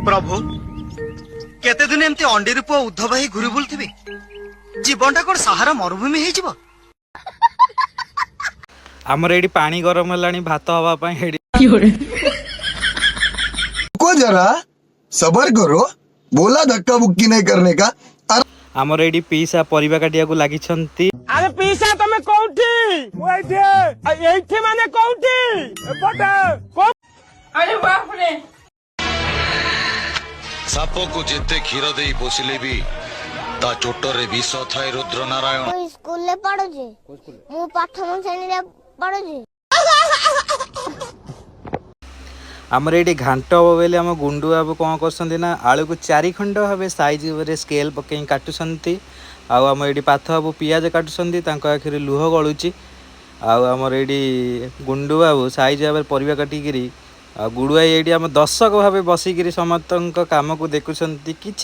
प्रभु केते दिन एमती अंडी रूप उद्ध भाई घुरी बुलथिबे जीवनटा कोन सहारा मरुभूमि हे जीव आमर एडी पानी गरम हलानी भात हवा पई एडी को जरा सबर करो बोला धक्का बुक्की नहीं करने का। आमर एडी पीसा परिबा काटिया को लागि छंती। अरे पीसा तमे कोठी ओइठे एइठे माने कोठी एपटे अरे बाप रे साप को जेते क्षीर दे पोषिले भी ता चोटरे विष थाए रुद्र नारायण स्कूल ले पढुजी मु प्रथम श्रेणी रे पढुजी आमर एडी घांट हबो बेले हम गुंडू बाबू कौन करसंती ना आलू को 4 खंड भाबे साइज रे स्केल पकई काटुसंती। आउ हम एडी पाथ बाबू पियाज काटुसंती तांको आखिरे लुह गळुची। आउ हमर एडी गुंडू बाबू साइज भाबे परिबा काटी गिरी आ गुडुआई एडी हम दर्शक भाबे बसी गिरी समस्तक काम को देखुसंती। किछि